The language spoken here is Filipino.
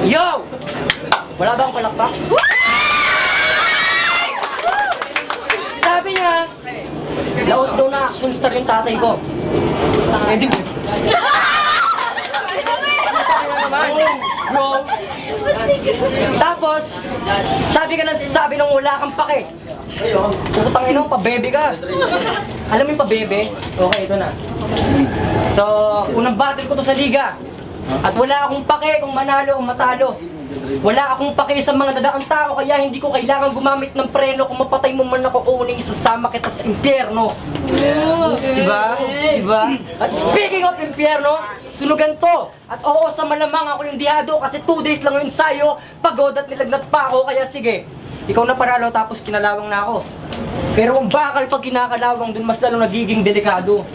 Yo! Wala ba akong palakpak? Sabi niya, laos daw na action star yung tatay ko. Hindi ko. Bro. Tapos, sabi ka na sabi nung wala kang pake. Putang ina mo, pabebe ka. Alam mo yung pabebe? Okay, ito na. So, unang battle ko to sa liga. At wala akong pake kung manalo o matalo. Wala akong pake sa mga dadaang tao, kaya hindi ko kailangan gumamit ng preno. Kung mapatay mo man ako, uning isasama kita sa impyerno. Diba? Diba? At speaking of impyerno, sunugan to. At oo, sa malamang ako yung dihado kasi 2 days lang yung ensayo. Pagod at nilagnat pa ako, kaya sige. Ikaw na panalo tapos kinalawang na ako. Pero kung bakal pag kinakalawang dun, mas lalo nagiging delikado.